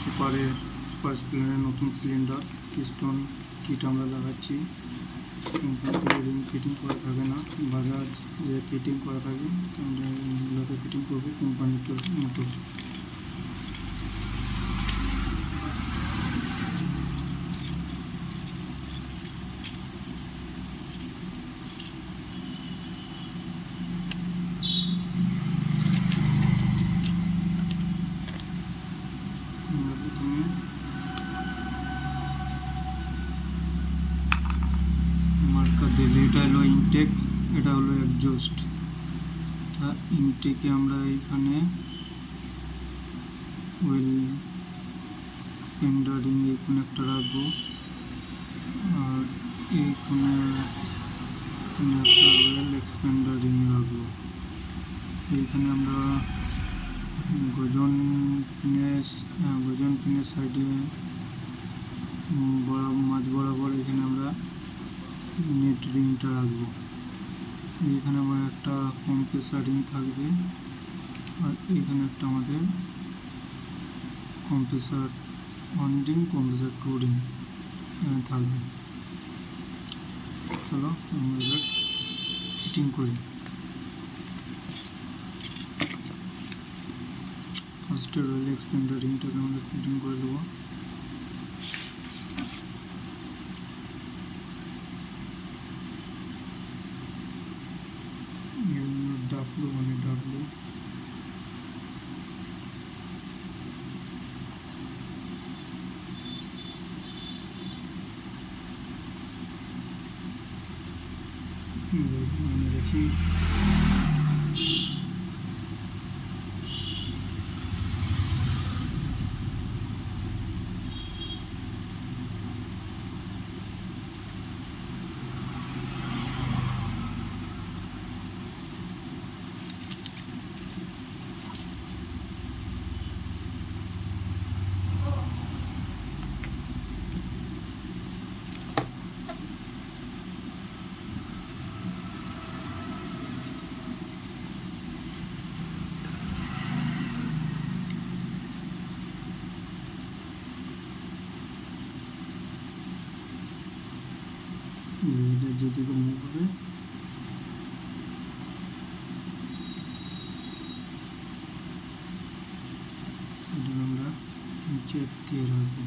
Super স্প্লেন্ডারের নতুন cylinder piston kit আমরা লাগাচ্ছি। কোম্পানি থেকে রিং ফিটিং করা থাকে না, বাজাজ যে ফিটিং করা থাকে আমরা এগুলোকে ফিটিং করবো কোম্পানিটার মতো। প্রথমে মার্কার দিলে এটা হলো ইনটেক, এটা হলো এক্সজস্ট। তা ইনটেকে আমরা এখানে ওয়েল এক্সপেন্ডার রিং এখানে একটা রাখবো, আর এইখানে একটা ওয়েল এক্সপেন্ডার রিং রাখবো। এইখানে আমরা গজন পিনের সাইডে মাঝ বরাবর এখানে আমরা নেট রিংটা রাখবো। এইখানে আমার একটা কম্প্রেসার রিং থাকবে, আর এইখানে একটা আমাদের কম্প্রেসার 1 রিং কম্প্রেসার 2 রিং থাকবে। চলো আমরা এবার ফিটিং করি। ফার্স্টে রয়েল এক্সপেন্ডার রিংটাকে আমরা ফিটিং করে দেবো। ডাব্লু দেখি এটা যেদিকে মুভ হবে এটা আমরা নিচে দিয়ে রাখবো।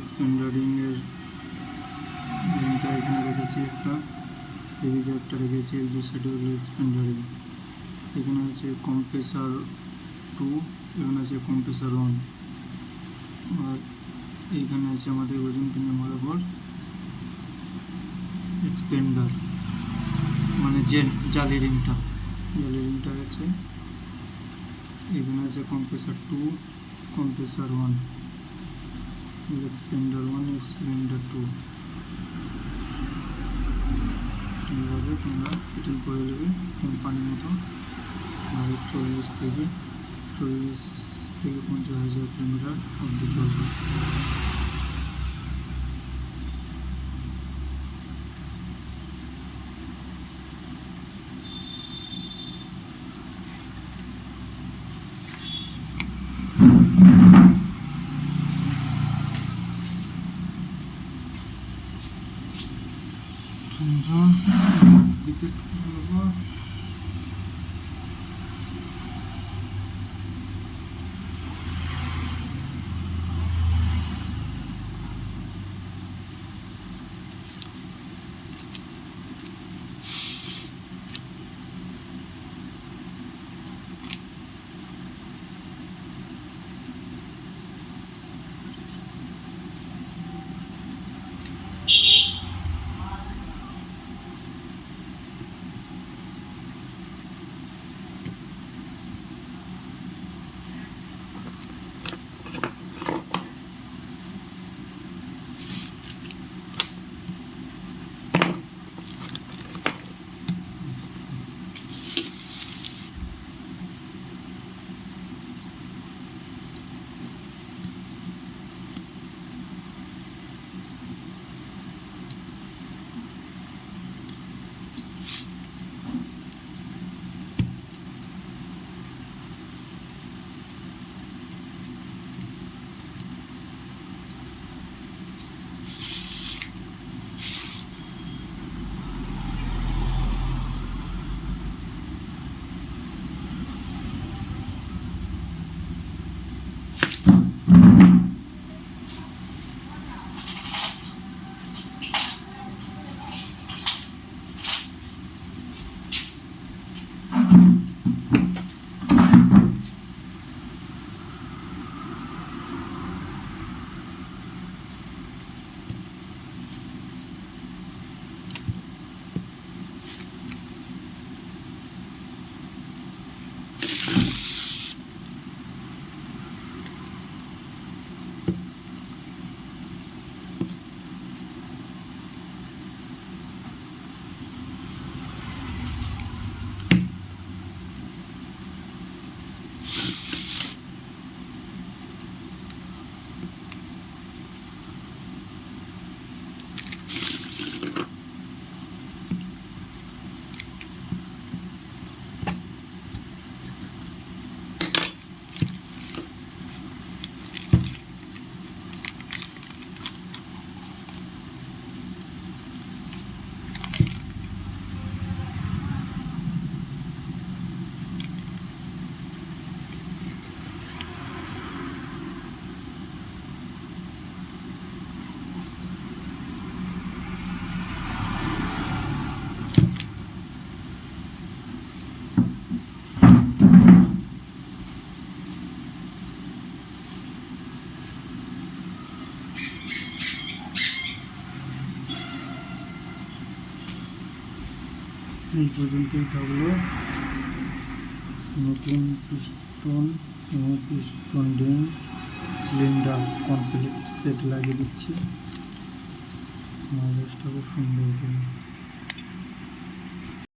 এক্সপেন্ডার রিংয়ের রিংটা এখানে রেখেছি একটা, এদিকে একটা রেখেছি, এই যে সেটা হলো এক্সপেন্ডার রিং। এখানে আছে কম্প্রেসার 2, এখানে আছে কম্প্রেসার 1, আর এইখানে আছে আমাদের ওজন পিনের বরাবর এক্সপেন্ডার মানে জালি রিংটা আছে। এখানে আছে কম্প্রেসার 2, কম্প্রেসার 1, এক্সপেন্ডার 1, এক্সপেন্ডার 2। এইভাবে তোমরা ফিটিং করে দেবে কোম্পানির মতো। আর 40 থেকে 50,000 কিলোমিটার অবধি চলবে। দিকে এই পর্যন্তই থাকলো। নতুন পিস্টন এবং piston ring cylinder complete set লাগিয়ে দিচ্ছি। মাইলেজটা খুব সুন্দর।